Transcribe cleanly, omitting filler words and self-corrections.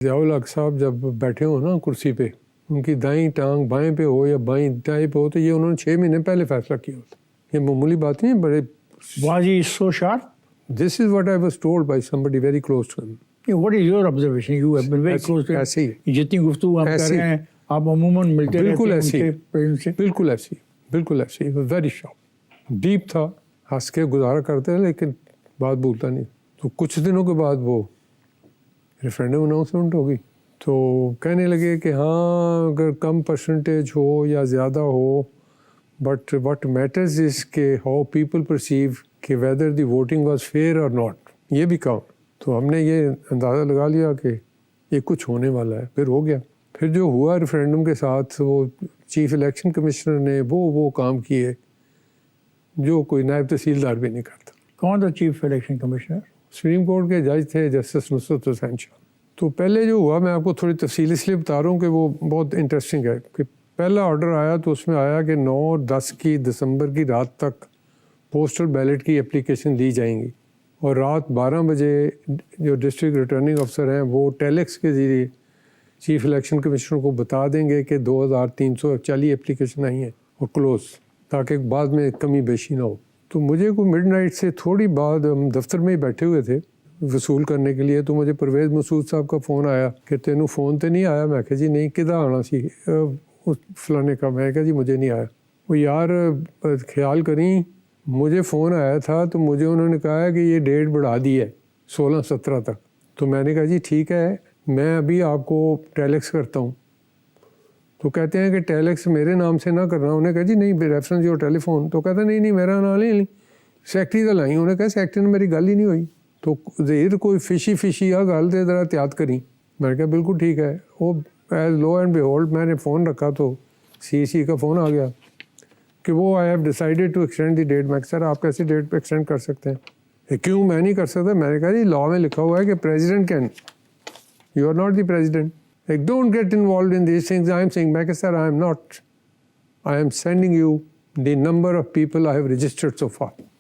ضیاء الحق صاحب جب بیٹھے ہو نا کرسی پہ، ان کی دائیں ٹانگ بائیں پہ ہو یا بائیں دائیں پہ ہو، تو یہ انہوں نے 6 مہینے پہلے فیصلہ کیا ہوتا. یہ معمولی بات نہیں ہے. بڑے Was he so sharp? This is what I was told by somebody very close to him. What is your observation? You have been very close to him. ایسے ہی جتنی گفتگو ہم کر رہے ہیں آپ عموماً ملتے رہتے بالکل ہیں ان ایسے کے ہی پیرنٹس سے. بالکل ایسے ہی بالکل ایسے ہی ویری شارپ ڈیپ تھا. ہنس کے گزارا کرتے ہیں لیکن بات بھولتا نہیں. تو کچھ دنوں کے بعد وہ ریفرینڈم اناؤنسمنٹ ہوگی تو کہنے لگے کہ ہاں اگر کم پرسنٹیج ہو یا زیادہ ہو، بٹ واٹ میٹرز از کہ ہاؤ پیپل پرسیو کہ whether the voting was fair اور ناٹ. یہ بھی کہا. تو ہم نے یہ اندازہ لگا لیا کہ یہ کچھ ہونے والا ہے. پھر ہو گیا. پھر جو ہوا ریفرینڈم کے ساتھ وہ چیف الیکشن کمشنر نے وہ کام کیے جو کوئی نائب تحصیلدار بھی نہیں کرتا. کون تھا chief election commissioner? Supreme court کے جج تھے جسٹس نصرت حسین شاہ. تو پہلے جو ہوا میں آپ کو تھوڑی تفصیل اس لیے بتا رہا ہوں کہ وہ بہت انٹرسٹنگ ہے کہ پہلا آرڈر آیا تو اس میں آیا کہ 9-10 کی دسمبر کی رات تک پوسٹل بیلٹ کی اپلیکیشن لی جائیں گی، اور رات 12 بجے جو ڈسٹرکٹ ریٹرننگ افسر ہیں وہ ٹیلیکس کے ذریعے چیف الیکشن کمشنر کو بتا دیں گے کہ 2340 اپلیکیشن آئی ہیں اور کلوز، تاکہ بعد میں کمی بیشی نہ ہو. تو مجھے کوئی مڈ نائٹ سے تھوڑی بعد ہم دفتر میں ہی بیٹھے ہوئے تھے وصول کرنے کے لیے، تو مجھے پرویز مسعود صاحب کا فون آیا کہ تینوں فون تو نہیں آیا؟ میں کہا جی نہیں، کدھر آنا سی فلانے کا. میں کہا جی مجھے نہیں آیا. وہ یار خیال کریں مجھے فون آیا تھا تو مجھے انہوں نے کہا ہے کہ یہ ڈیٹ بڑھا دی ہے 16-17 تک. تو میں نے کہا جی ٹھیک ہے میں ابھی آپ کو ٹیلیکس کرتا ہوں. تو کہتے ہیں کہ ٹیلیکس میرے نام سے نہ کرنا. انہوں نے کہا جی نہیں ریفرنس یور ٹیلی فون. تو کہتا نہیں میرا نام نہیں سیکٹری کا لائی. انہوں نے کہا سیکٹری نے میری گل ہی نہیں ہوئی. تو ظہیر کوئی فشی آ گل دے ذرا احتیاط کریں. میں نے کہا بالکل ٹھیک ہے. وہ ایز لو اینڈ بیہولڈ میں نے فون رکھا تو سی کا فون آ گیا کہ وہ I have decided to extend the date. میں سر آپ کیسے ڈیٹ پہ ایکسٹینڈ کر سکتے ہیں؟ کیوں میں نہیں کر سکتا؟ میں نے کہا جی لاء میں لکھا ہوا ہے کہ president can, you are not the president. Like, don't get involved in these things. I am saying, میں کہ sir, I am not. I am sending you the number of people I have registered so far.